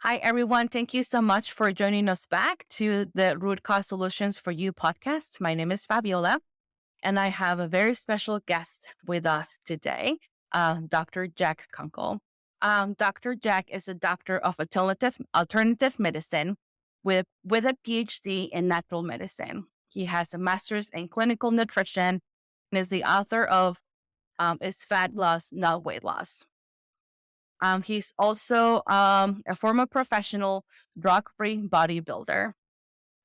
Hi, everyone. Thank you so much for joining us back to the Root Cause Solutions for You podcast. My name is Fabiola, and I have a very special guest with us today, Dr. Jack Kunkel. Dr. Jack is a doctor of alternative medicine with a PhD in natural medicine. He has a master's in clinical nutrition and is the author of Is Fat Loss Not Weight Loss? He's also a former professional drug-free bodybuilder.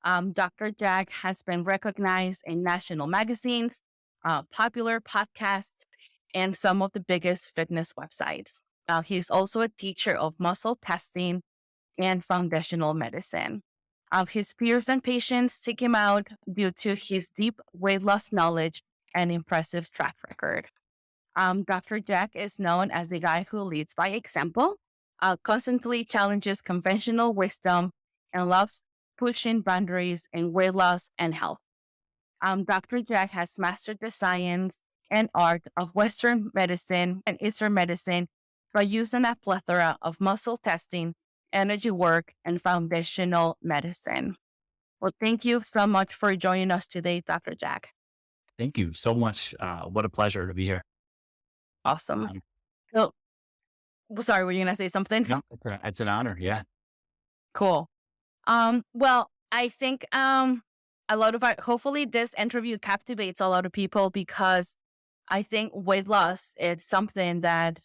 Dr. Jack has been recognized in national magazines, popular podcasts, and some of the biggest fitness websites. He's also a teacher of muscle testing and foundational medicine. His peers and patients seek him out due to his deep weight loss knowledge and impressive track record. Dr. Jack is known as the guy who leads by example, constantly challenges conventional wisdom, and loves pushing boundaries in weight loss and health. Dr. Jack has mastered the science and art of Western medicine and Eastern medicine by using a plethora of muscle testing, energy work, and foundational medicine. Well, thank you so much for joining us today, Dr. Jack. Thank you so much. What a pleasure to be here. Awesome. Um, So, sorry, were you going to say something? no, it's an honor. Yeah. Cool. Well, I think a lot of hopefully this interview captivates a lot of people because I think weight loss is something that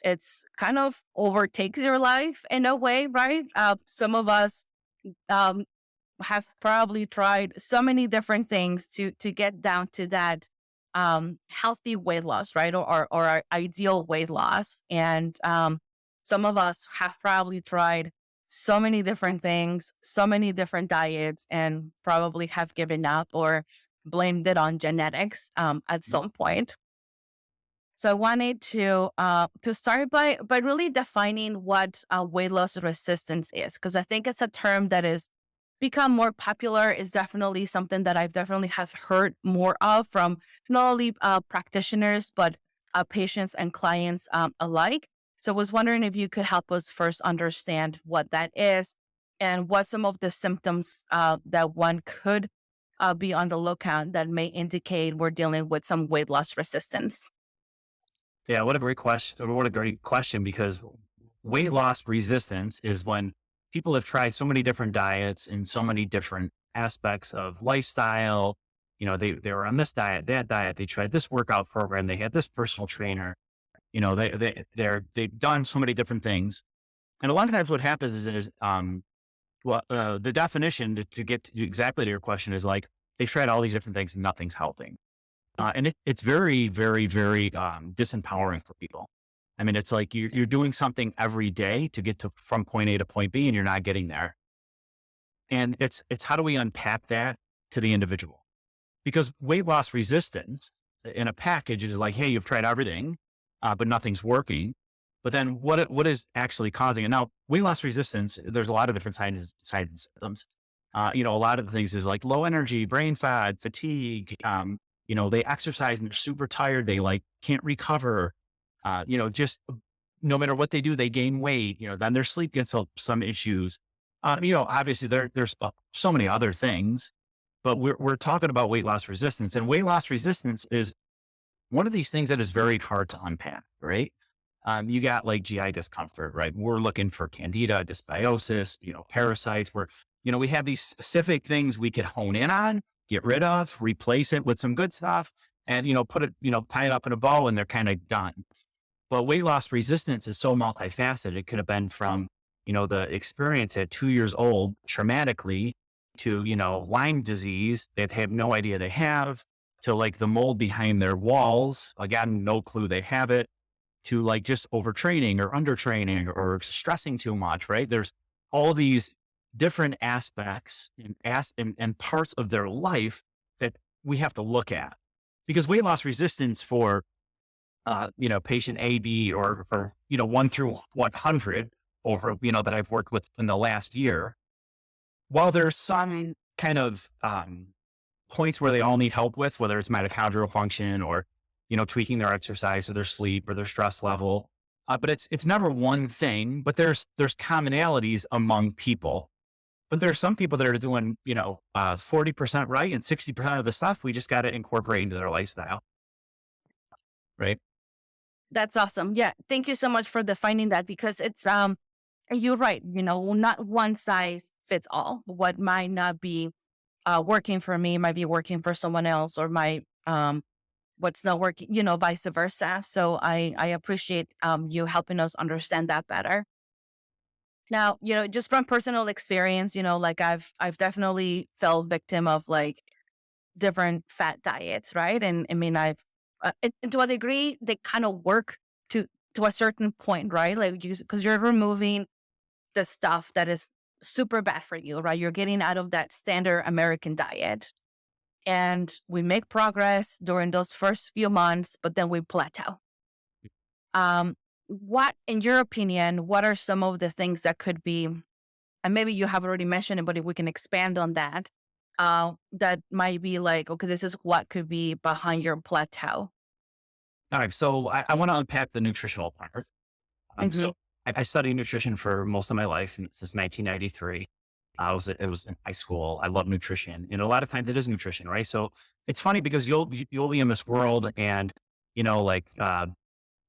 it's kind of overtakes your life in a way, right? Some of us um have probably tried so many different things to get down to that healthy weight loss, right? Or our ideal weight loss. And some of us have probably tried so many different things, so many different diets, and probably have given up or blamed it on genetics at some point. So I wanted to start by really defining what weight loss resistance is, because I think it's a term that is become more popular. Is definitely something that I've definitely have heard more of from not only practitioners but patients and clients alike. So I was wondering if you could help us first understand what that is and what some of the symptoms that one could be on the lookout that may indicate we're dealing with some weight loss resistance. Yeah. What a great question. What a great question, because weight loss resistance is when people have tried so many different diets and so many different aspects of lifestyle. They were on this diet, that diet. They tried this workout program. They had this personal trainer. They've done so many different things. And a lot of times what happens the definition to get to exactly to your question is like, they've tried all these different things and nothing's helping. And it's very, very, very disempowering for people. I mean, it's like you're doing something every day to get from point A to point B, and you're not getting there. And it's how do we unpack that to the individual? Because weight loss resistance in a package is like, hey, you've tried everything, but nothing's working. But then what is actually causing it? Now, weight loss resistance, there's a lot of different signs and symptoms. A lot of the things is like low energy, brain fog, fatigue. They exercise and they're super tired. They like can't recover. Just no matter what they do, they gain weight. Then their sleep gets some issues. Obviously there's so many other things, but we're talking about weight loss resistance, and weight loss resistance is one of these things that is very hard to unpack, right? You got like GI discomfort, right? We're looking for Candida, dysbiosis, parasites. We have these specific things we could hone in on, get rid of, replace it with some good stuff, and, put it, tie it up in a bow, and they're kind of done. But weight loss resistance is so multifaceted. It could have been from, the experience at 2 years old, traumatically, to, Lyme disease that they have no idea they have, to like the mold behind their walls. Again, no clue they have it, to like just overtraining or undertraining or stressing too much, right? There's all these different aspects and parts of their life that we have to look at, because weight loss resistance for, patient A, B, or 1 through 100, or, that I've worked with in the last year, while there's some kind of, points where they all need help with, whether it's mitochondrial function or, tweaking their exercise or their sleep or their stress level. But it's never one thing, but there's commonalities among people. But there's some people that are doing, 40% right and 60% of the stuff we just got to incorporate into their lifestyle. Right. That's awesome. Yeah. Thank you so much for defining that because you're right. Not one size fits all. What might not be working for me might be working for someone else, or what's not working, vice versa. So I appreciate you helping us understand that better. Now, just from personal experience, like I've definitely fell victim of like different fat diets, right? And I mean, and to a degree, they kind of work to a certain point, right? Like, because you're removing the stuff that is super bad for you, right? You're getting out of that standard American diet, and we make progress during those first few months, but then we plateau. What, in your opinion, what are some of the things that could be, and maybe you have already mentioned it, but if we can expand on that, that might be like, okay, this is what could be behind your plateau. All right. So I want to unpack the nutritional part. Hmm. So I studied nutrition for most of my life and since 1993. It was in high school. I love nutrition, and a lot of times it is nutrition, right? So it's funny because you'll be in this world, and you know, like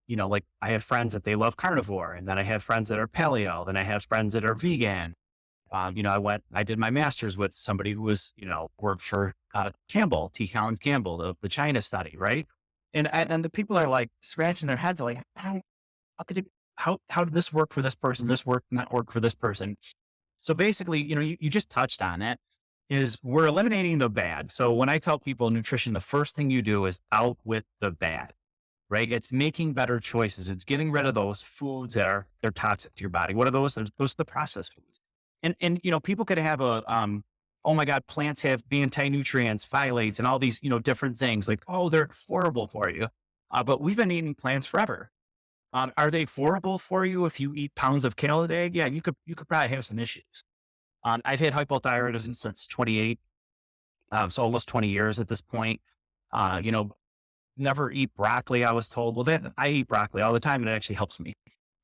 like I have friends that they love carnivore, and then I have friends that are paleo, then I have friends that are vegan. I did my master's with somebody who was, worked for Campbell, T. Collins Campbell, the China study, right? And the people are like scratching their heads, like, how could it, how did this work for this person? This work not work for this person. So basically, you just touched on it. Is we're eliminating the bad. So when I tell people nutrition, the first thing you do is out with the bad, right? It's making better choices. It's getting rid of those foods that they're toxic to your body. What are those? Those are the processed foods. And people could have oh my God, plants have anti-nutrients, phthalates, and all these, different things like, oh, they're horrible for you. But we've been eating plants forever. Are they horrible for you if you eat pounds of kale a day? Yeah, you could probably have some issues. I've had hypothyroidism since 28, so almost 20 years at this point. Uh, you know, Never eat broccoli. I was told, well, that I eat broccoli all the time, and it actually helps me,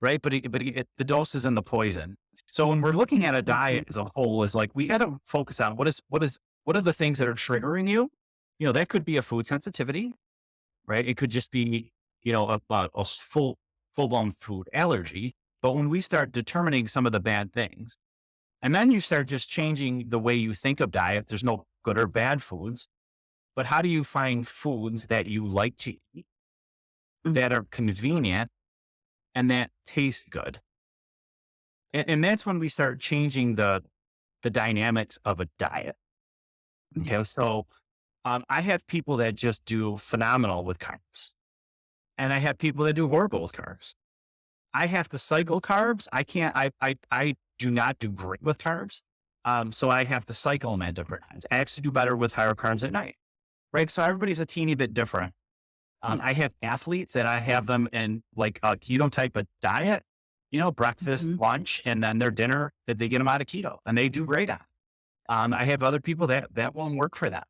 right? The dose is in the poison. So when we're looking at a diet as a whole, is like we got to focus on what are the things that are triggering you. That could be a food sensitivity, right? It could just be a full blown food allergy. But when we start determining some of the bad things, and then you start just changing the way you think of diet, there's no good or bad foods, but how do you find foods that you like to eat, that are convenient, and that taste good? And that's when we start changing the dynamics of a diet. Yeah. Okay. So I have people that just do phenomenal with carbs, and I have people that do horrible with carbs. I have to cycle carbs. I can't, I do not do great with carbs. So I have to cycle them at different times. I actually do better with higher carbs at night, right? So everybody's a teeny bit different. Yeah. I have athletes that I have them in like a keto type of diet, breakfast, Mhm. lunch, and then their dinner that they get them out of keto and they do great on. I have other people that won't work for them.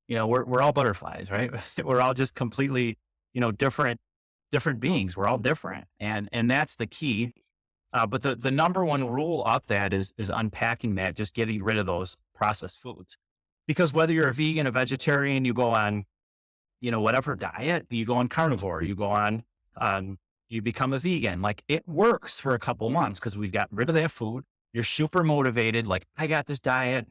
We're all butterflies, right? We're all just completely, different beings. We're all different. And that's the key. But the number one rule of that is unpacking that, just getting rid of those processed foods. Because whether you're a vegan, a vegetarian, you go on whatever diet, you go on carnivore, you become a vegan. Like it works for a couple months because we've got rid of that food. You're super motivated. Like I got this diet.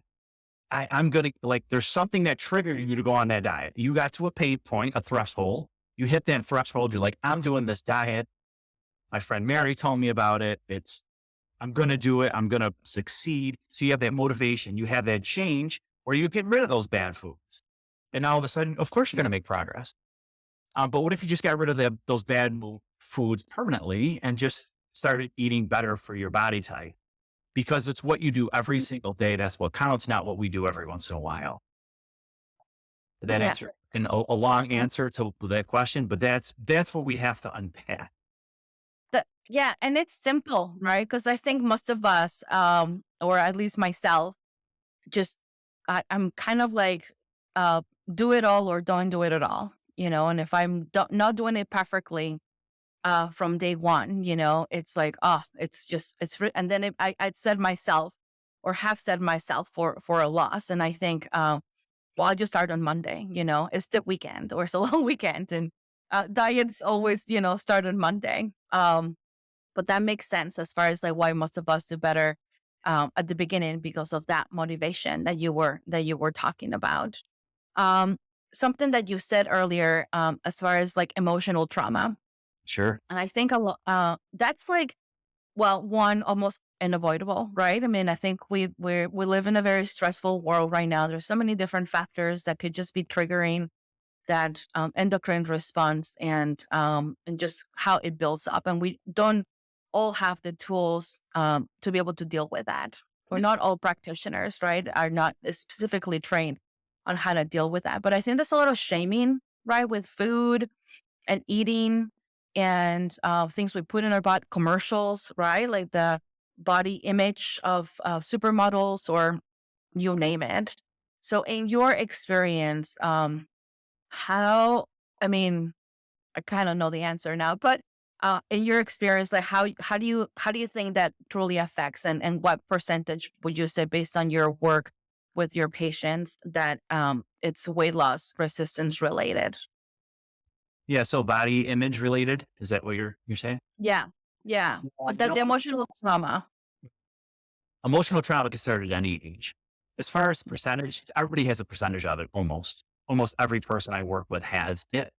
I'm going to like, there's something that triggered you to go on that diet. You got to a pay point, a threshold. You hit that threshold. You're like, I'm doing this diet. My friend Mary told me about it. I'm going to do it. I'm going to succeed. So you have that motivation. You have that change where you get rid of those bad foods. And now all of a sudden, of course, you're going to make progress. But what if you just got rid of those foods permanently and just started eating better for your body type? Because it's what you do every single day. That's what counts, not what we do every once in a while. Did that Yeah. answer a long answer to that question, but that's what we have to unpack. Yeah, and it's simple, right? Because I think most of us, or at least myself, just I'm kind of like, uh, do it all or don't do it at all, And if I'm not doing it perfectly, from day one. It's like, oh, it's just, and then I'd said myself or have said myself for a loss. And I think, well, I'll just start on Monday, it's the weekend or it's a long weekend. And diets always, start on Monday. But that makes sense as far as like why most of us do better at the beginning because of that motivation that you were talking about. Um, Something that you said earlier, as far as like emotional trauma, Sure. and I think a lot that's like, well, one, almost unavoidable, right? I mean, I think we live in a very stressful world right now. There's so many different factors that could just be triggering that endocrine response, and just how it builds up. And we don't all have the tools to be able to deal with that. We're not all practitioners, right? Are not specifically trained on how to deal with that. But I think there's a lot of shaming, right, with food and eating and things we put in our body, commercials, right, like the body image of supermodels or you name it. So, in your experience, how, I mean, I kind of know the answer now, but in your experience, like how do you think that truly affects, and what percentage would you say based on your work with your patients that it's weight loss resistance related? Yeah. So body image related. Is that what you're saying? Yeah, yeah, Well, that the emotional trauma. emotional trauma can start at any age. As far as percentage, everybody has a percentage of it almost. Almost every person I work with has it.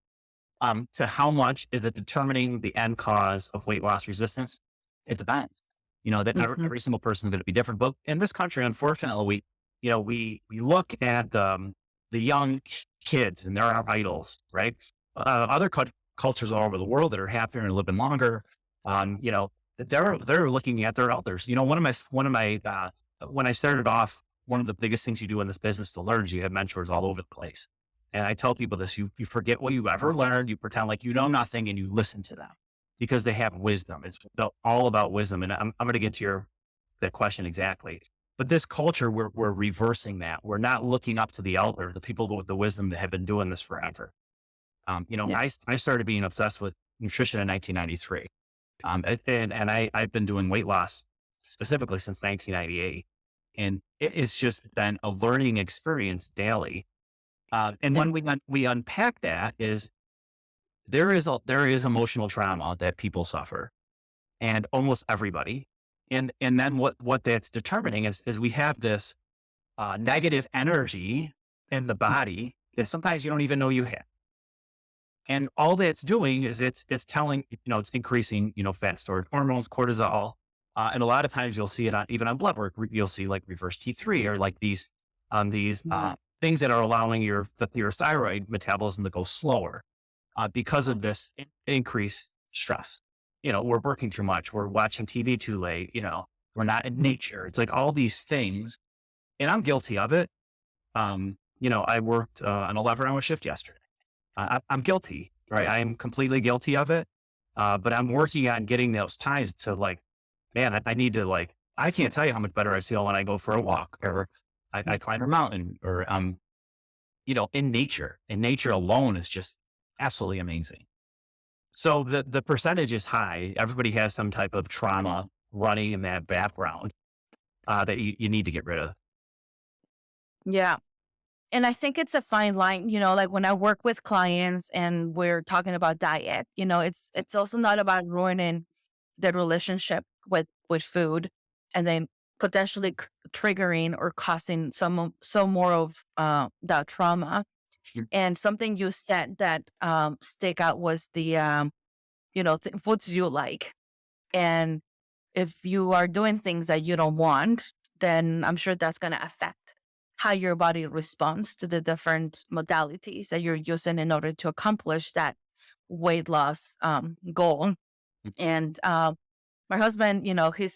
To how much is it determining the end cause of weight loss resistance? It depends. That Hmm. every single person is going to be different. But in this country, unfortunately, we look at the young kids and they're our idols, right? Other cultures all over the world that are happier and living longer, that they're looking at their elders. When I started off, one of the biggest things you do in this business to learn is you have mentors all over the place. And I tell people this, you forget what you ever learned. You pretend like you know nothing and you listen to them because they have wisdom. It's all about wisdom. And I'm going to get to that question exactly. But this culture, we're reversing that. We're not looking up to the elder, the people with the wisdom that have been doing this forever. Yeah. I started being obsessed with nutrition in 1993. I've been doing weight loss specifically since 1998. And it's just been a learning experience daily. And Yeah. when we unpack that is there is emotional trauma that people suffer, and almost everybody. And then what that's determining is we have this negative energy in the body that sometimes you don't even know you have. And all that's doing is it's telling, it's increasing, fat storage hormones, cortisol. And a lot of times you'll see it even on blood work. You'll see like reverse T3 or like these Yeah. things that are allowing your thyroid metabolism to go slower because of this increased stress. We're working too much. We're watching TV too late. We're not in nature. It's like all these things. And I'm guilty of it. I worked an 11-hour shift yesterday. I'm guilty, right? I am completely guilty of it. But I'm working on getting those times to like, man, I need to like, I can't tell you how much better I feel when I go for a walk or I climb a mountain or, in nature. And nature alone is just absolutely amazing. So the percentage is high. Everybody has some type of trauma running in that background that you need to get rid of. Yeah. And I think it's a fine line, like when I work with clients and we're talking about diet, it's also not about ruining the relationship with food and then potentially triggering or causing some more of that trauma. Sure. And something you said that stick out was the foods you like. And if you are doing things that you don't want, then I'm sure that's going to affect how your body responds to the different modalities that you're using in order to accomplish that weight loss goal. And my husband,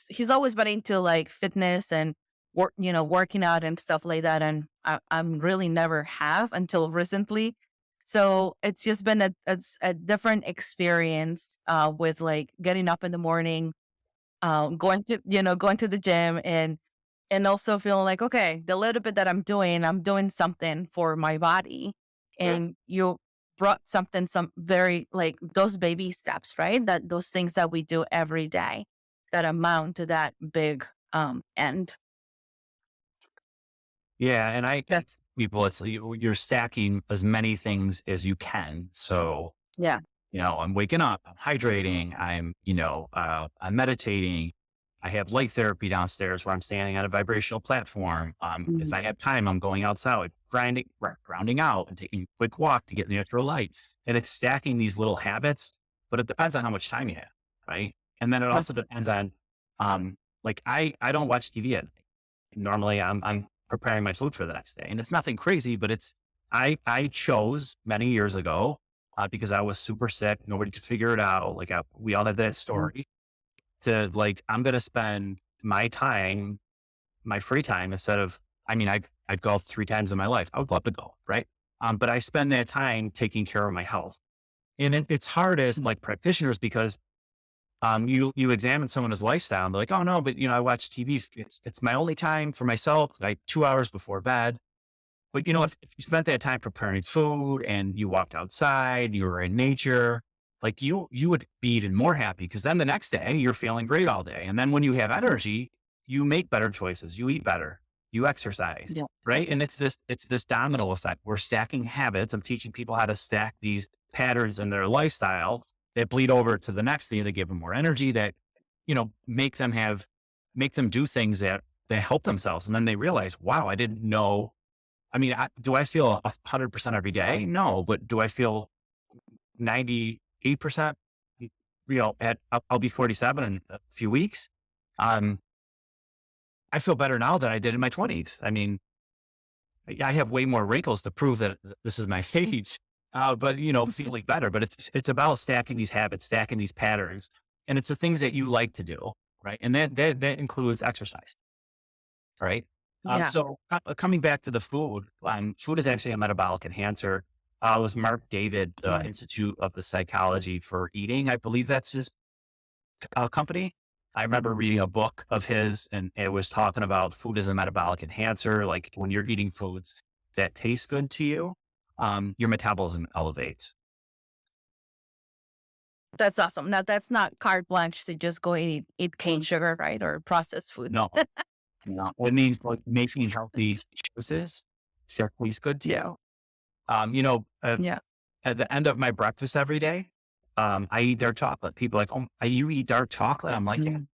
he's always been into like fitness and working out and stuff like that, and I'm really never have until recently. So it's just been a different experience with like getting up in the morning, going to the gym, and also feeling like, okay, the little bit that I'm doing something for my body. And brought some very like those baby steps, right? That those things that we do every day that amount to that big end. Yeah. And I tell That's people it's you're stacking as many things as you can. So, yeah. I'm waking up, I'm hydrating, I'm meditating. I have light therapy downstairs where I'm standing on a vibrational platform. If Mm. I have time, I'm going outside, grounding out and taking a quick walk to get natural light. And it's stacking these little habits, but it depends on how much time you have, right? And then it Huh. also depends on, like I don't watch TV at night. Normally I'm preparing my food for the next day, and it's nothing crazy, but I chose many years ago because I was super sick. Nobody could figure it out. Like we all had that Mm. story to like, I'm going to spend my time, my free time instead of, I've golfed 3 times in my life. I would love to golf. Right. But I spend that time taking care of my health. And it's hard as like practitioners because, you examine someone's lifestyle and they're like, oh no, but I watch TV. It's my only time for myself, like 2 hours before bed. But if you spent that time preparing food and you walked outside, you were in nature, like you would be even more happy because then the next day you're feeling great all day. And then when you have energy, you make better choices, you eat better, you exercise, Yeah. right? And it's this domino effect. We're stacking habits. I'm teaching people how to stack these patterns in their lifestyle that bleed over to the next thing that give them more energy, that, make them do things that help themselves. And then they realize, wow, I didn't know. Do I feel 100% every day? No, but do I feel 98%? I'll be 47 in a few weeks. Um, I feel better now than I did in my 20s. I have way more wrinkles to prove that this is my age. But feeling better. But it's about stacking these habits, stacking these patterns, and it's the things that you like to do, right? And that includes exercise. Right. Yeah. Coming back to the food, food is actually a metabolic enhancer. It was Mark David, Mm. Institute of the Psychology for Eating. I believe that's his company. I remember reading a book of his and it was talking about food as a metabolic enhancer. Like when you're eating foods that taste good to you, your metabolism elevates. That's awesome. Now that's not carte blanche to just go and eat cane sugar, right? Or processed food. No, no. It means like making healthy choices that taste good to Yeah. you. Um, you know, uh, Yeah. At the end of my breakfast every day, I eat dark chocolate. People are like, oh, you eat dark chocolate? I'm like, yeah, Mm.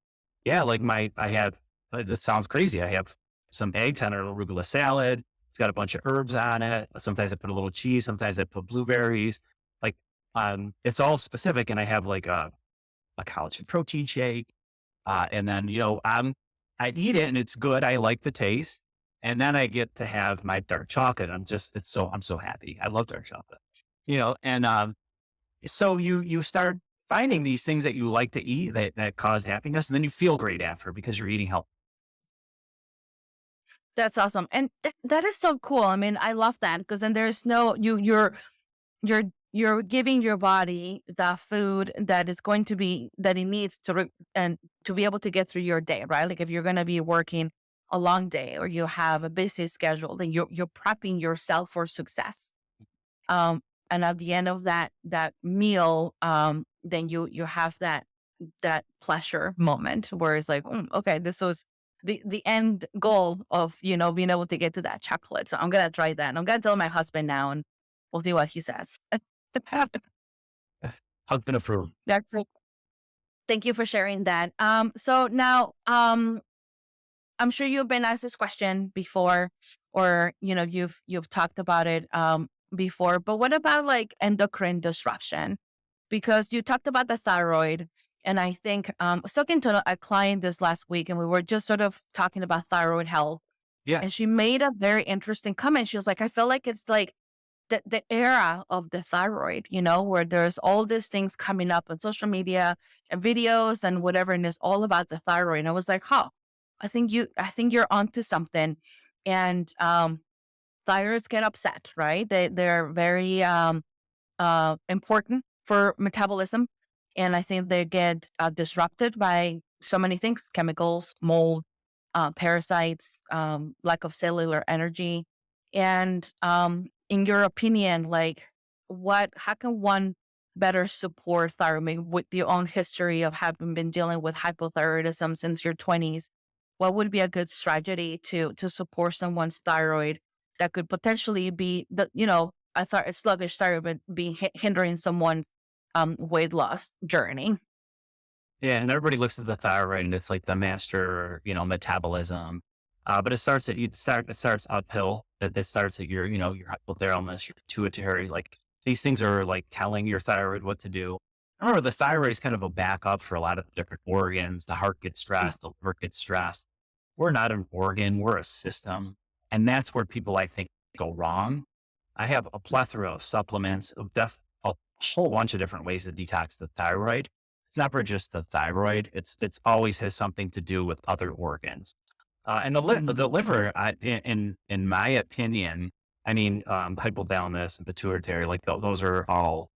yeah. Like I have, this sounds crazy. I have some eggs on an arugula salad. It's got a bunch of herbs on it. Sometimes I put a little cheese. Sometimes I put blueberries. Like, it's all specific. And I have like a collagen protein shake. And then, I eat it and it's good. I like the taste. And then I get to have my dark chocolate. I'm so happy. I love dark chocolate, and, so you start finding these things that you like to eat that cause happiness. And then you feel great after because you're eating healthy. That's awesome. And that is so cool. I mean, I love that because then there's no you're you're giving your body the food that is going to be that it needs and to be able to get through your day, right? Like if you're going to be working a long day or you have a busy schedule, then you're prepping yourself for success. Um, and at the end of that meal, then you have that pleasure moment where it's like, okay, this was the end goal of being able to get to that chocolate. So I'm gonna try that. And I'm gonna tell my husband now, and we'll see what he says. Husband approved. That's it. Thank you for sharing that. So now, I'm sure you've been asked this question before, or you've talked about it before. But what about like endocrine disruption? Because you talked about the thyroid, and I think I was talking to a client this last week, and we were just sort of talking about thyroid health, Yeah. and she made a very interesting comment. She was like, "I feel like it's like the era of the thyroid, where there's all these things coming up on social media and videos and whatever, and it's all about the thyroid." And I was like, "Huh, I think you're onto something." And thyroids get upset, right? They're very important for metabolism, and I think they get disrupted by so many things: chemicals, mold, parasites, lack of cellular energy. And in your opinion, like, how can one better support thyroid? Maybe with your own history of having been dealing with hypothyroidism since your 20s, what would be a good strategy to support someone's thyroid that could potentially be a sluggish thyroid, but be hindering someone's weight loss journey? Yeah, and everybody looks at the thyroid and it's like the master, metabolism. But it starts uphill. It starts at your hypothalamus, your pituitary. Like these things are like telling your thyroid what to do. Remember, the thyroid is kind of a backup for a lot of different organs. The heart gets stressed, the liver gets stressed. We're not an organ, we're a system. And that's where people, I think, go wrong. I have a plethora of supplements, a whole bunch of different ways to detox the thyroid. It's never just the thyroid. It's always has something to do with other organs. And the liver, in my opinion, I mean, hypothalamus and pituitary, like those are all,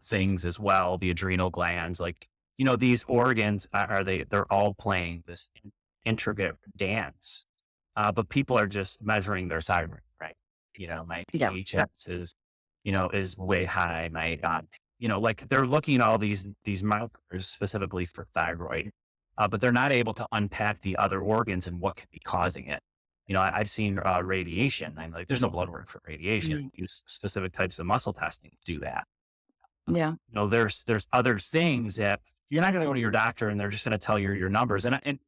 things as well. The adrenal glands, like, these organs they're all playing this intricate dance. But people are just measuring their thyroid, right? My Yeah. PHS is way high. My, like they're looking at all these markers specifically for thyroid, but they're not able to unpack the other organs and what could be causing it. I've seen radiation. I'm like, there's no blood work for radiation. Mm. Use specific types of muscle testing to do that. Yeah. There's other things that you're not going to go to your doctor and they're just going to tell you your numbers. And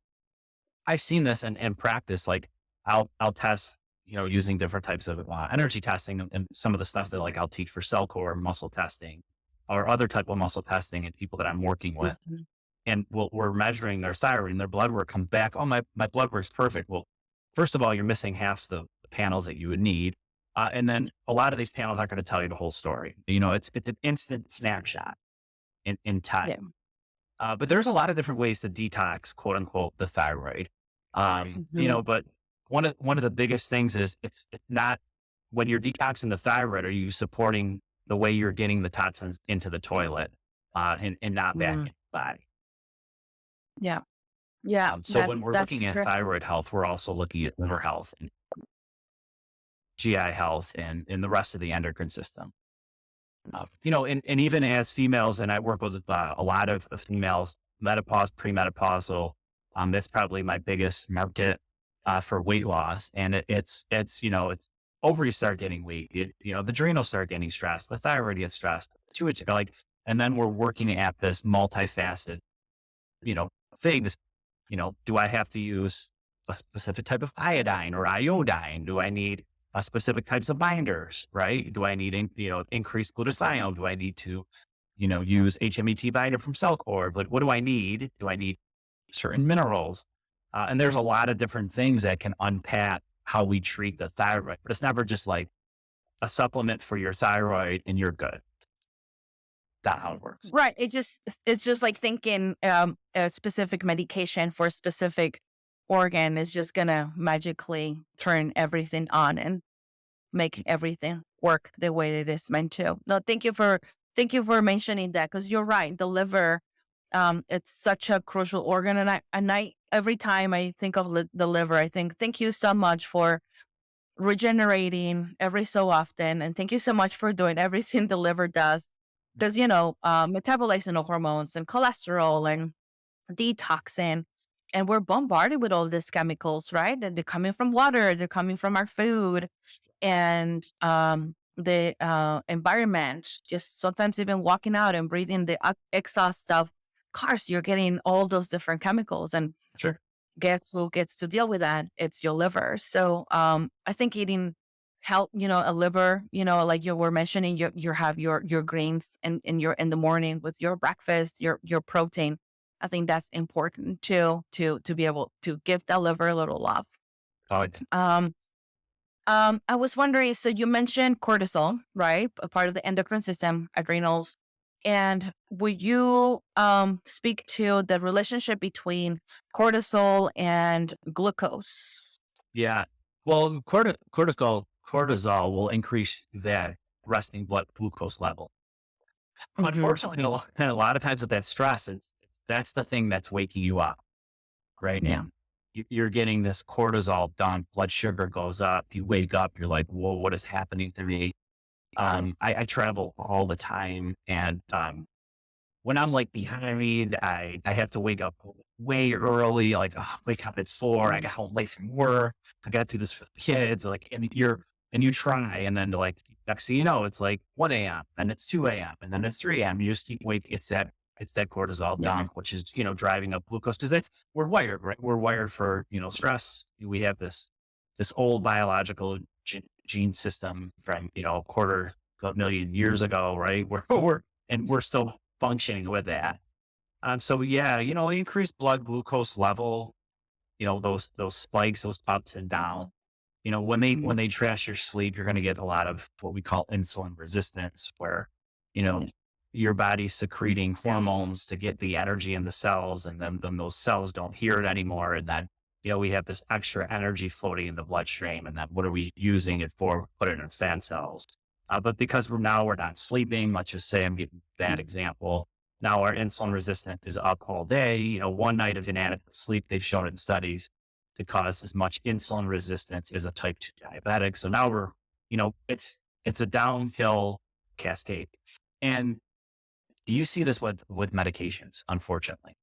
I've seen this in practice. Like I'll test, using different types of energy testing and some of the stuff that like I'll teach for cell core muscle testing or other type of muscle testing and people that I'm working with. Mhm. And we're measuring their thyroid and their blood work comes back. Oh, my blood work's perfect. Well, first of all, you're missing half the panels that you would need. And then a lot of these panels aren't going to tell you the whole story. It's an instant snapshot in Yeah. time. But there's a lot of different ways to detox, quote unquote, the thyroid. Mhm. But one of the biggest things is it's not when you're detoxing the thyroid, are you supporting the way you're getting the toxins into the toilet, and not back in Mm. the body. Yeah. Yeah. So when we're That's looking at true. thyroid health, we're also looking at liver health and GI health and the rest of the endocrine system. And even as females, and I work with a lot of females, menopause, premenopausal, that's probably my biggest market for weight loss. And it's ovaries start getting weak, the adrenals start getting stressed, the thyroid gets stressed, and then we're working at this multifaceted, you know, things. Do I have to use a specific type of iodine or iodine? Do I need specific types of binders, right? Do I need, increased glutathione? Do I need to, use HMET binder from Cellcore? But what do I need? Do I need certain minerals? And there's a lot of different things that can unpack how we treat the thyroid, but it's never just like a supplement for your thyroid and you're good. That's how it works. Right. It's just like thinking a specific medication for a specific organ is just gonna magically turn everything on and make everything work the way it is meant to. No, thank you for mentioning that because you're right. The liver, it's such a crucial organ, and I every time I think of the liver, I think thank you so much for regenerating every so often, and thank you so much for doing everything the liver does because metabolizing the hormones and cholesterol and detoxing. And we're bombarded with all these chemicals, right? And they're coming from water, they're coming from our food, and the environment. Just sometimes even walking out and breathing the exhaust of cars, you're getting all those different chemicals. And Sure. guess who gets to deal with that? It's your liver. So I think eating help, a liver, like you were mentioning, you have your greens in the morning with your breakfast, your protein. I think that's important too, to be able to give that liver a little love. Oh, Um, I was wondering, so you mentioned cortisol, right? A part of the endocrine system, adrenals. And would you speak to the relationship between cortisol and glucose? yeah. Well, cortisol will increase that resting blood glucose level. Hmm. Unfortunately, a lot of times with that stress, that's the thing that's waking you up, right? Yeah. And you're getting this cortisol dump, blood sugar goes up, you wake up, you're like, whoa, what is happening to me? I travel all the time, and when I'm like behind, I have to wake up way early. Like, wake up at 4. I got home late from work. I got to do this for the kids. Like, and you try, and then like next thing you know, it's like 1 a.m. and it's 2 a.m. and then it's 3 a.m. You just keep waiting. It's that cortisol dump, which is driving up glucose because that's we're wired, right? We're wired for stress. We have this old biological gene system from a quarter of a million years ago, right? We're still functioning with that. So yeah, increased blood glucose level, those spikes, those ups and downs. When they trash your sleep, you're going to get a lot of what we call insulin resistance, where you know your body's secreting hormones to get the energy in the cells, and then those cells don't hear it anymore, and then we have this extra energy floating in the bloodstream, and then what are we using it for? Put it in fat cells. But because we're not sleeping, let's just say I'm giving that example. Now our insulin resistance is up all day. One night of inadequate sleep, they've shown in studies to cause as much insulin resistance as a type 2 diabetic. So now it's a downhill cascade. And you see this with medications, unfortunately.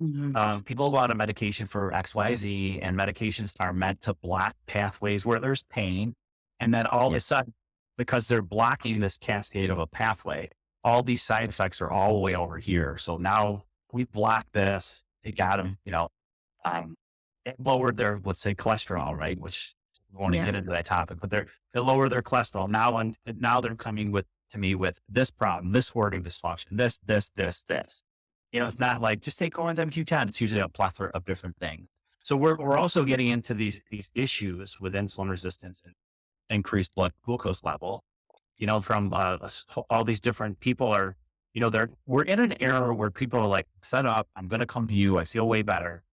Mhm. People go on a medication for XYZ, and medications are meant to block pathways where there's pain. And then all of Yeah. a sudden, because they're blocking this cascade of a pathway, all these side effects are all the way over here. So now we've blocked this. They got them, um, it lowered their, let's say, cholesterol, right? Which we won't even Yeah. get into that topic, but they lower their cholesterol now, and now they're coming to me with this problem, this organ dysfunction, this. It's not like just take coenzyme Q10. It's usually a plethora of different things. So we're also getting into these issues with insulin resistance and increased blood glucose level. From all these different people are, we're in an era where people are like, fed up. I'm going to come to you. I feel way better.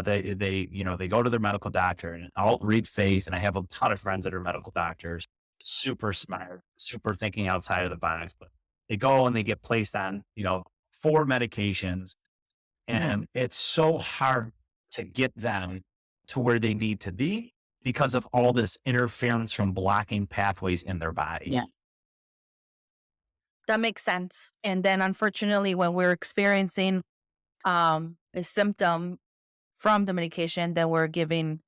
They go to their medical doctor, and I'll read Faith. And I have a ton of friends that are medical doctors, super smart, super thinking outside of the box, but they go and they get placed on, 4 medications, and it's so hard to get them to where they need to be because of all this interference from blocking pathways in their body. Yeah. That makes sense. And then unfortunately, when we're experiencing a symptom from the medication, then we're giving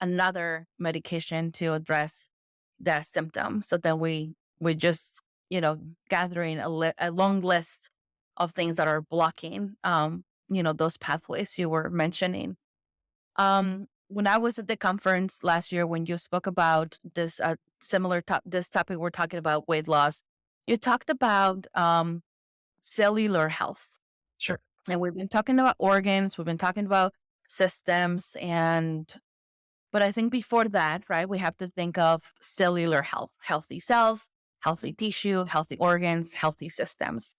another medication to address that symptom. So then we just, gathering a long list of things that are blocking those pathways you were mentioning. When I was at the conference last year, when you spoke about this this topic we're talking about, weight loss, you talked about cellular health, Sure. and we've been talking about organs, we've been talking about systems, but I think before that, right, we have to think of cellular health, healthy cells, healthy tissue, healthy organs, healthy systems.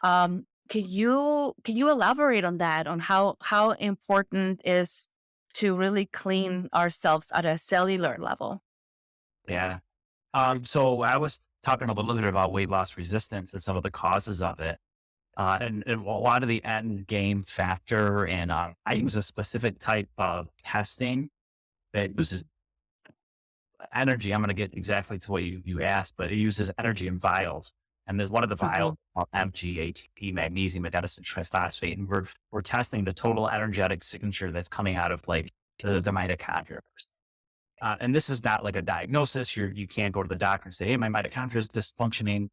Can you elaborate on that, on how important is to really clean ourselves at a cellular level? Yeah. So I was talking a little bit about weight loss resistance and some of the causes of it. And a lot of the end game factor. And I use a specific type of testing that uses energy. I'm going to get exactly to what you asked, but it uses energy in vials. And there's one of the vials Mhm. called MGATP, magnesium adenosine triphosphate. And we're testing the total energetic signature that's coming out of like the mitochondria. And this is not like a diagnosis. You can't go to the doctor and say, hey, my mitochondria is dysfunctioning.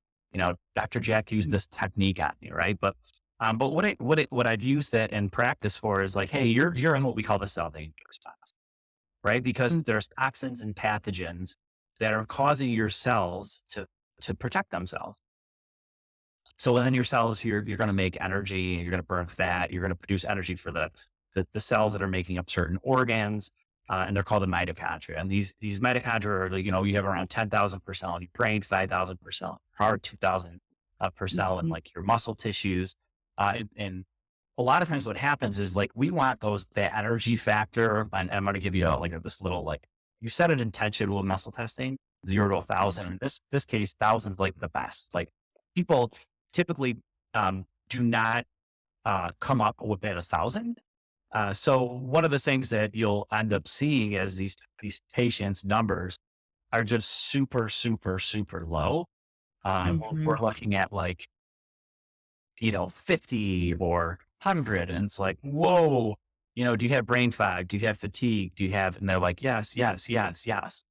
Dr. Jack used this technique on me, right? But what I've used that in practice for is like, hey, you're in what we call the cell danger response, right? Because Mm. there's toxins and pathogens that are causing your cells to protect themselves. So within your cells, you're going to make energy, and you're going to burn fat. You're going to produce energy for the cells that are making up certain organs, and they're called the mitochondria. And these mitochondria are, like, you have around 10,000 per cell in your brain, 5,000 per cell, heart, 2,000 per cell in Mhm. like your muscle tissues. And a lot of times what happens is like we want that energy factor. And I'm going to give you this little like you set an intention with muscle testing, 0 to 1,000. In this case, 1,000 is like the best. Like people typically do not come up with that 1,000. So one of the things that you'll end up seeing is these patients' numbers are just super, super, super low. Mhm. We're looking at like, 50 or 100. And it's like, whoa, do you have brain fog? Do you have fatigue? Do you have, and they're like, yes, yes, yes, yes.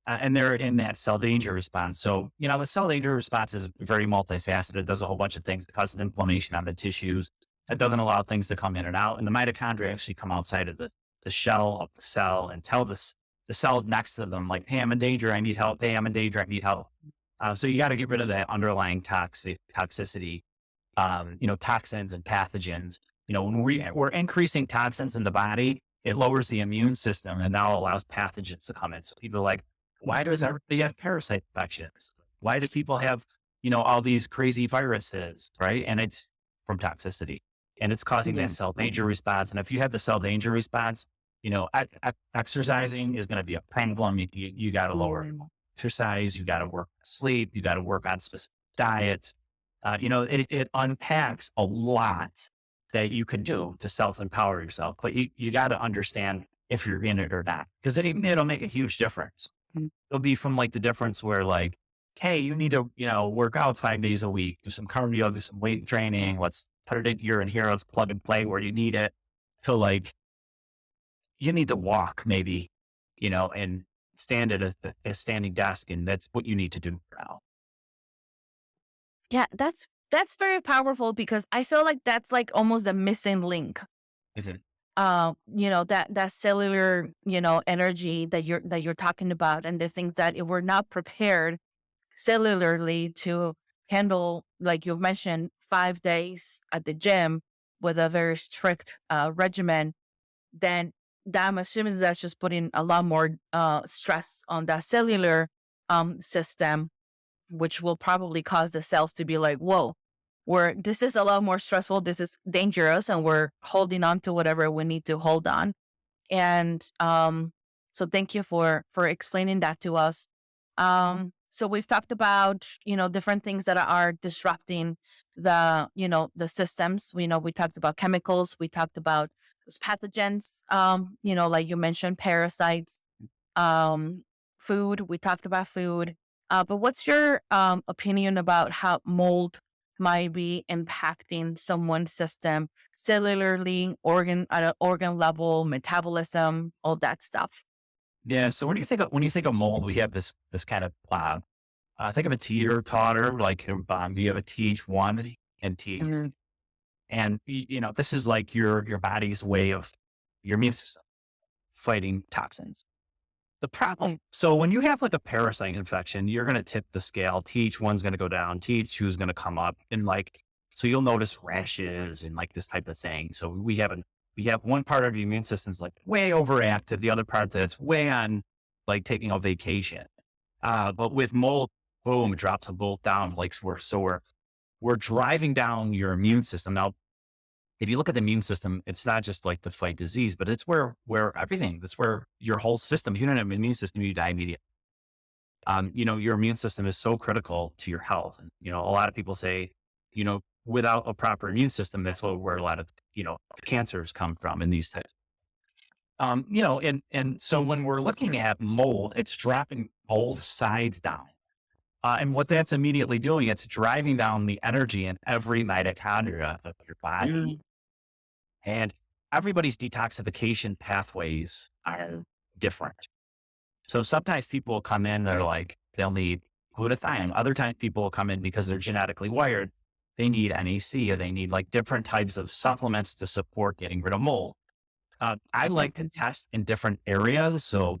And they're in that cell danger response. So, the cell danger response is very multifaceted. It does a whole bunch of things. It causes inflammation on the tissues. It doesn't allow things to come in and out. And the mitochondria actually come outside of the shell of the cell and tell the cell next to them, like, hey, I'm in danger. I need help. Hey, I'm in danger. I need help. So you got to get rid of that underlying toxicity, toxins and pathogens. When we're increasing toxins in the body, it lowers the immune system and now allows pathogens to come in. So people are like, why does everybody have parasite infections? Why do people have, all these crazy viruses, right? And it's from toxicity and it's causing that Yes. cell danger response. And if you have the cell danger response, exercising is going to be a problem. You got to lower Mm. exercise. You got to work on sleep. You got to work on specific diets. It unpacks a lot that you can do to self-empower yourself, but you got to understand if you're in it or not, because it'll make a huge difference. Mm. It'll be from like the difference where like, hey, you need to, work out 5 days a week, do some cardio, do some weight training. Let's put it in here and here. Let's plug and play where you need it. To like, you need to walk maybe, and stand at a standing desk. And that's what you need to do now. Yeah, that's very powerful because I feel like that's like almost the missing link. Mhm. That cellular, energy that you're talking about, and the things that if we're not prepared cellularly to handle, like you've mentioned, 5 days at the gym with a very strict regimen, then I'm assuming that's just putting a lot more stress on that cellular system, which will probably cause the cells to be like, whoa, this is a lot more stressful. This is dangerous. And we're holding on to whatever we need to hold on. And so thank you for explaining that to us. So we've talked about, different things that are disrupting the systems. We talked about chemicals. We talked about those pathogens, like you mentioned, parasites, um, food. We talked about food. But what's your opinion about how mold might be impacting someone's system cellularly, organ at an organ level, metabolism, all that stuff? Yeah. So when you think of mold, we have this kind of think of a teeter totter, like you have a TH1 and T, Mhm. and this is like your body's way of your immune system fighting toxins. The problem, so when you have like a parasite infection, you're going to tip the scale. TH1's going to go down, TH2 is going to come up, and like so you'll notice rashes and like this type of thing. So we have one part of the immune system's like way overactive, the other part that's way on like taking a vacation. But with mold, boom, it drops a bolt down. Like we're driving down your immune system. Now, if you look at the immune system, it's not just like to fight disease, but it's where everything. That's where your whole system. If you don't have an immune system, you die immediately. Your immune system is so critical to your health. And a lot of people say, without a proper immune system, that's where a lot of cancers come from and these types. And so when we're looking at mold, it's dropping both sides down. And what that's immediately doing, it's driving down the energy in every mitochondria of your body. Mm. And everybody's detoxification pathways are different. So sometimes people will come in, they're like, they'll need glutathione. Other times people will come in because they're genetically wired. They need NEC or they need like different types of supplements to support getting rid of mold. I like to test in different areas. So,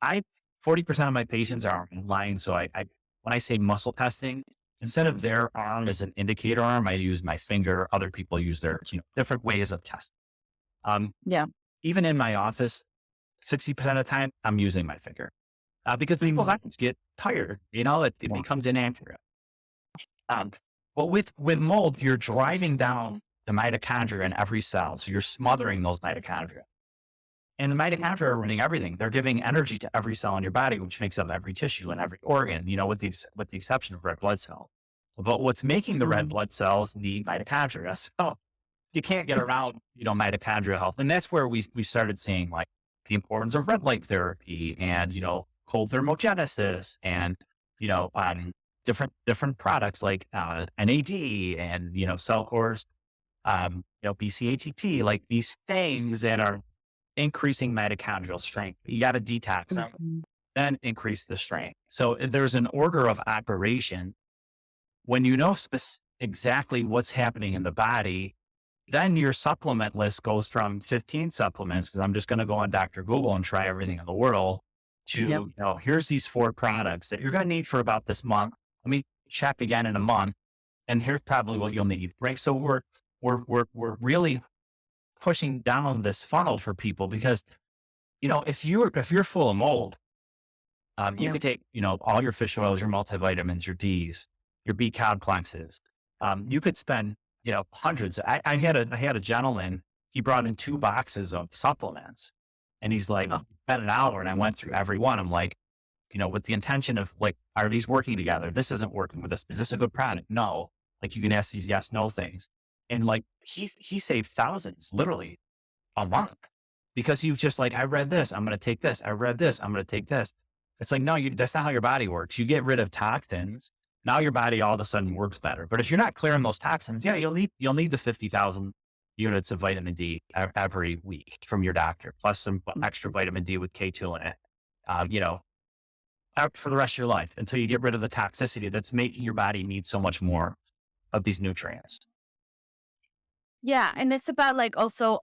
I 40% of my patients are online. So when I say muscle testing, instead of their arm as an indicator arm, I use my finger. Other people use their, different ways of testing. Um, Yeah. Even in my office, 60% of the time, I'm using my finger because people's Mhm. eyes get tired. It becomes inaccurate. Um, but with mold, you're driving down the mitochondria in every cell. So you're smothering those mitochondria. And the mitochondria are running everything. They're giving energy to every cell in your body, which makes up every tissue and every organ, with the exception of red blood cells. But what's making the red Mhm. blood cells need mitochondria. So you can't get around, mitochondrial health. And that's where we started seeing like the importance of red light therapy and, cold thermogenesis and, different products like NAD and Cellcore's BCATP, like these things that are increasing mitochondrial strength. You got to detox them, Mhm. then increase the strength. So there's an order of operation. When you know exactly what's happening in the body, then your supplement list goes from 15 supplements, because I'm just going to go on Dr. Google and try everything in the world, to, Yep. here's these 4 products that you're going to need for about this month. Let me check again in a month, and here's probably what you'll need, right? So we're really pushing down this funnel for people, because, if you're full of mold, you Yep. could take, all your fish oils, your multivitamins, your Ds, your B complexes. You could spend, hundreds. I had a gentleman, he brought in 2 boxes of supplements, and he's like, Oh, spent an hour, and I went through every one. I'm like, with the intention of like, are these working together? This isn't working with this. Is this a good product? No. Like, you can ask these yes, no things. And like, he saved thousands, literally, a month, because he was just like, I read this, I'm going to take this. I read this, I'm going to take this. It's like, no, that's not how your body works. You get rid of toxins. Now your body all of a sudden works better. But if you're not clearing those toxins, yeah, you'll need the 50,000 units of vitamin D every week from your doctor, plus some extra vitamin D with K2 in it. Out for the rest of your life, until you get rid of the toxicity that's making your body need so much more of these nutrients. yeah, and it's about like also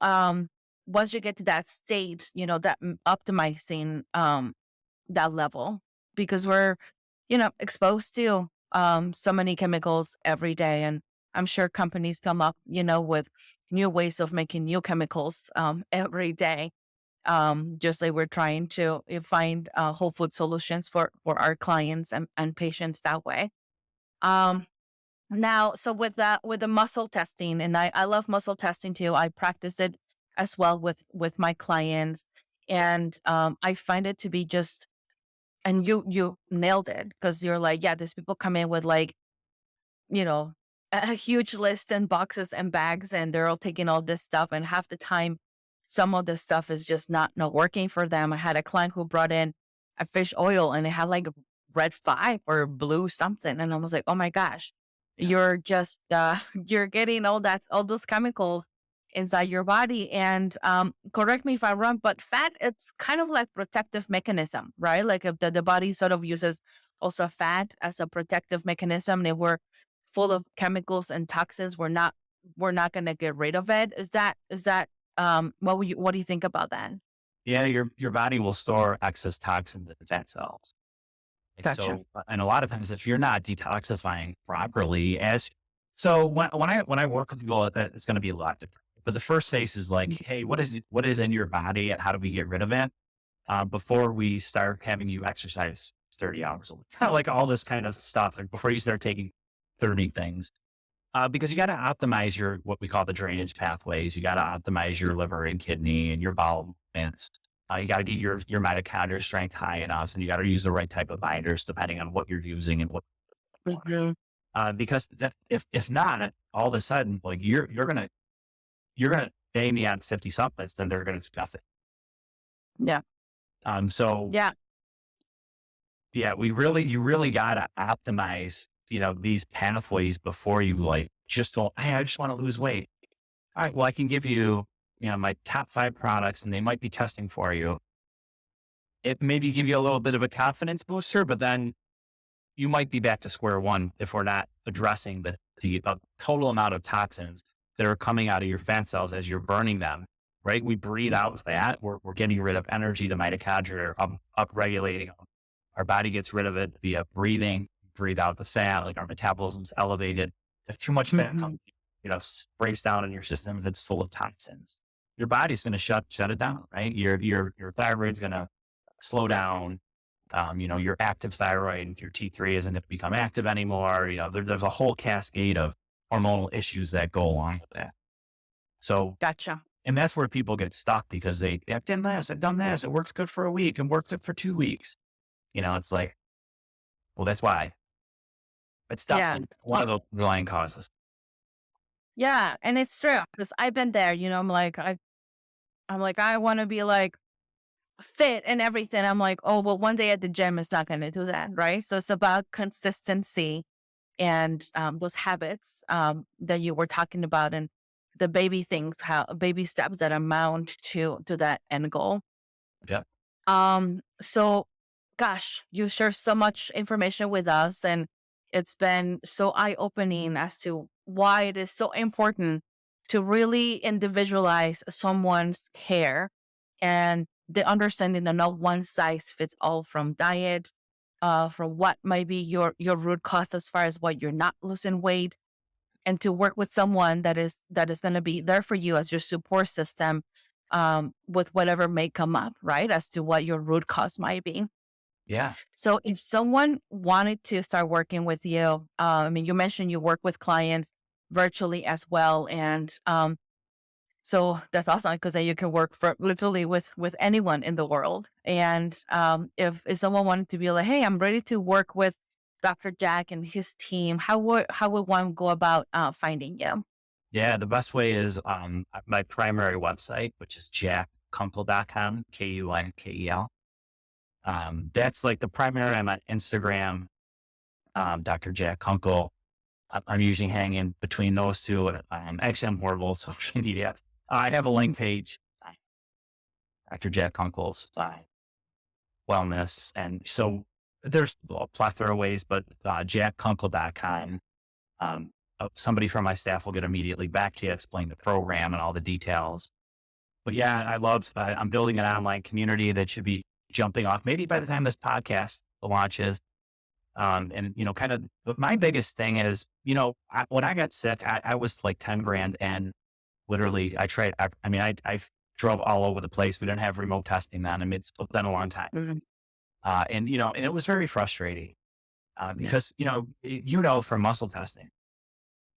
once you get to that state, that optimizing that level, because we're exposed to so many chemicals every day, and I'm sure companies come up with new ways of making new chemicals every day, just like we're trying to find whole food solutions for our clients and patients that way. um Now, so with the muscle testing, and I love muscle testing too. I practice it as well with my clients, and I find it to be just, and you nailed it, because you're like, yeah, these people come in with like, you know, a huge list and boxes and bags, and they're all taking all this stuff, and half the time, some of this stuff is just not working for them. I had a client who brought in a fish oil, and it had like red 5 or blue something, and I was like, oh my gosh, Yeah. you're just you're getting all those chemicals inside your body. And correct me if I'm wrong, but fat, it's kind of like protective mechanism, right? Like if the body sort of uses also fat as a protective mechanism, and if we're full of chemicals and toxins, we're not going to get rid of it. Is that what do you think about that? Yeah, your body will store excess toxins in fat cells. Like, Gotcha. and a lot of times, if you're not detoxifying properly, when I work with people, it's going to be a lot different. But the first phase is like, hey, what is in your body, and how do we get rid of it? Before we start having you exercise 30 hours a week, kind of like all this kind of stuff, like before you start taking 30 things. Because you got to optimize your, what we call the drainage pathways. You got to optimize your liver and kidney and your bowel movements. You got to get your mitochondrial strength high enough, and you got to use the right type of binders depending on what you're using and what you want. Mhm. Because if not, all of a sudden, like, you're gonna pay me on 50 supplements, then they're gonna do nothing. Yeah. So Yeah. yeah, you really gotta optimize, these pathways before you, like, just go, hey, I just want to lose weight. All right, well, I can give you, my top 5 products, and they might be testing for you. It maybe give you a little bit of a confidence booster, but then you might be back to square one if we're not addressing the total amount of toxins that are coming out of your fat cells as you're burning them. Right? We breathe out fat. We're getting rid of energy. The mitochondria are up regulating them. Our body gets rid of it via breathing. Breathe out the fat. Like, our metabolism's elevated. If too much fat Mhm. comes, breaks down in your systems, it's full of toxins. Your body's going to shut it down. Right? Your thyroid's going to slow down. Your active thyroid, your T3 isn't going to become active anymore. There's a whole cascade of hormonal issues that go along with that. So, Gotcha. and that's where people get stuck, because I've done this, I've done this. It works good for a week and worked good for 2 weeks. It's like, well, that's why. It's Yeah. definitely one of the underlying causes. Yeah, and it's true, because I've been there. I'm like, I want to be like fit and everything. I'm like, oh, well, one day at the gym is not going to do that. Right. So it's about consistency and those habits that you were talking about and the baby things, how baby steps that amount to that end goal. Yeah. So gosh, you share so much information with us and it's been so eye-opening as to why it is so important to really individualize someone's care and the understanding that not one size fits all from diet, from what might be your root cause as far as why you're not losing weight, and to work with someone that is going to be there for you as your support system with whatever may come up, right? As to what your root cause might be. Yeah. So if someone wanted to start working with you, I mean, you mentioned you work with clients virtually as well. And so that's awesome because then you can work for literally with anyone in the world. And if someone wanted to be like, hey, I'm ready to work with Dr. Jack and his team, how would one go about finding you? Yeah. The best way is my primary website, which is jackkunkel.com, Kunkel. That's like the primary. I'm on Instagram, Dr. Jack Kunkel. I'm usually hanging between those two. Actually, I'm horrible at social media. I have a link page, Dr. Jack Kunkel's wellness. And so there's a plethora of ways, but jackkunkel.com. Somebody from my staff will get immediately back to you, explain the program and all the details. But yeah, I'm building an online community that should be jumping off maybe by the time this podcast launches. And, kind of but my biggest thing is, when I got sick, I was like 10 grand and literally I tried, I drove all over the place. We didn't have remote testing then. I mean, it's been a long time. Mhm. And it was very frustrating Yeah. because, from muscle testing,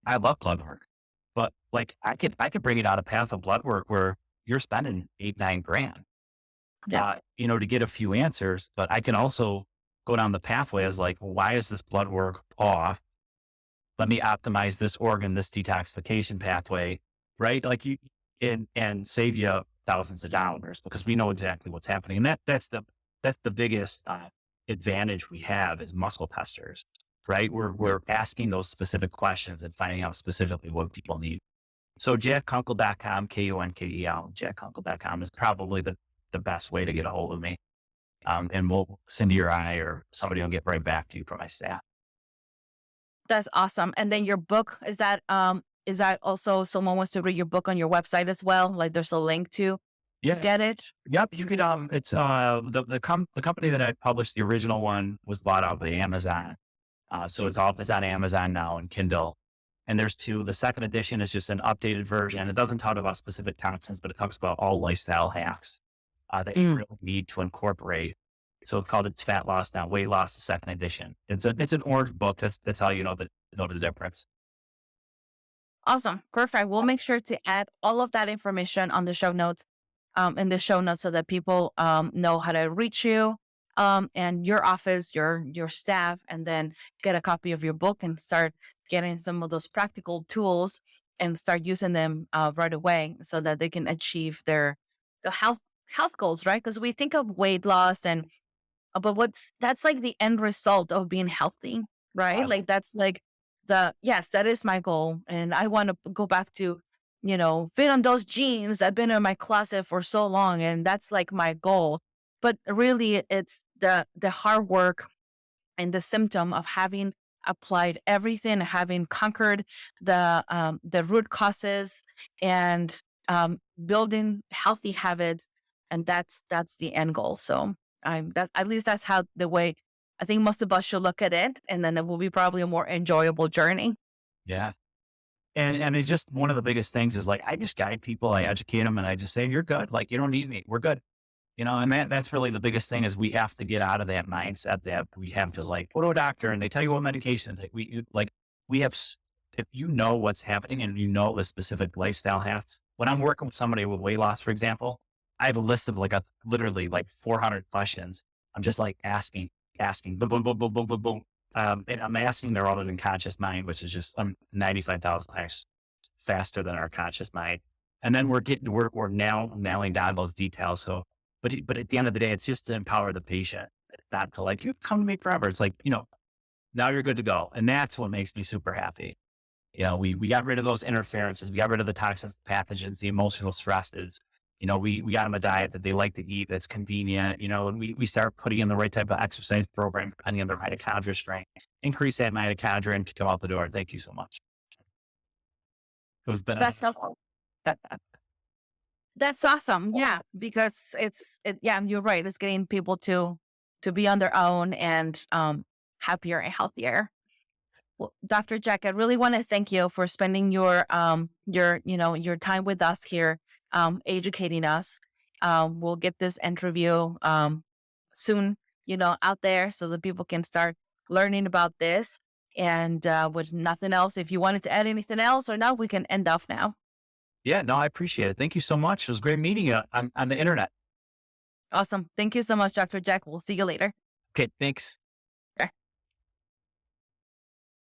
I love blood work, but like I could bring it out a path of blood work where you're spending 8, 9 grand, Yeah. to get a few answers, but I can also go down the pathway as like, why is this blood work off? Let me optimize this organ, this detoxification pathway, right? Like and save you thousands of dollars because we know exactly what's happening. And that's the biggest advantage we have as muscle testers, right? We're asking those specific questions and finding out specifically what people need. So jackkunkel.com, Kunkel, jackkunkel.com is probably the best way to get a hold of me. And we'll send you your eye or somebody will get right back to you from my staff. That's awesome. And then your book, is that also someone wants to read your book on your website as well? Like there's a link to Yeah. get it? Yep. You could, it's, the company that I published, the original one was bought out by Amazon. So it's on Amazon now and Kindle. And there's two. The second edition is just an updated version. It doesn't talk about specific toxins, but it talks about all lifestyle hacks that you Mm, really need to incorporate. So it's called It's Fat Loss Now, Weight Loss, the second edition. It's an orange book. That's how you know the difference. awesome. Perfect. We'll make sure to add all of that information on the show notes, in the show notes so that people know how to reach you and your office, your staff, and then get a copy of your book and start getting some of those practical tools and start using them right away so that they can achieve the health goals, right? Because we think of weight loss and but what's that's like the end result of being healthy, right? I Like that's like yes, that is my goal. And I want to go back to, fit on those jeans that have been in my closet for so long. And that's like my goal. But really it's the hard work and the symptom of having applied everything, having conquered the root causes and building healthy habits, and that's the end goal. So that at least that's how the way I think most of us should look at it, and then it will be probably a more enjoyable journey. Yeah. And it just, one of the biggest things is like, I just guide people, I educate them and I just say, you're good. Like, you don't need me. We're good. And that's really the biggest thing is we have to get out of that mindset that we have to like go to a doctor and they tell you what medication that we have, if you know what's happening and you know the specific lifestyle has, when I'm working with somebody with weight loss, for example, I have a list of literally like 400 questions. I'm just like asking, boom, boom, boom, boom, boom, boom, boom. And I'm asking their other than conscious mind, which is just 95,000 times faster than our conscious mind. And then we're now nailing down those details. So but at the end of the day, it's just to empower the patient. It's not to like, you come to me forever. It's like, now you're good to go. And that's what makes me super happy. We got rid of those interferences. We got rid of the toxins, pathogens, the emotional stresses. We got them a diet that they like to eat that's convenient, and we start putting in the right type of exercise program depending on their mitochondria strength. Increase that mitochondria and go out the door. Thank you so much. It was That's beneficial. helpful. That's awesome. Yeah, because yeah, you're right. It's getting people to be on their own and happier and healthier. Well, Dr. Jack, I really want to thank you for spending your time with us here, educating us. We'll get this interview soon, out there so that people can start learning about this. And with nothing else, if you wanted to add anything else or not, we can end off now. Yeah, no, I appreciate it. Thank you so much. It was great meeting you on the internet. Awesome. Thank you so much, Dr. Jack. We'll see you later. Okay, thanks.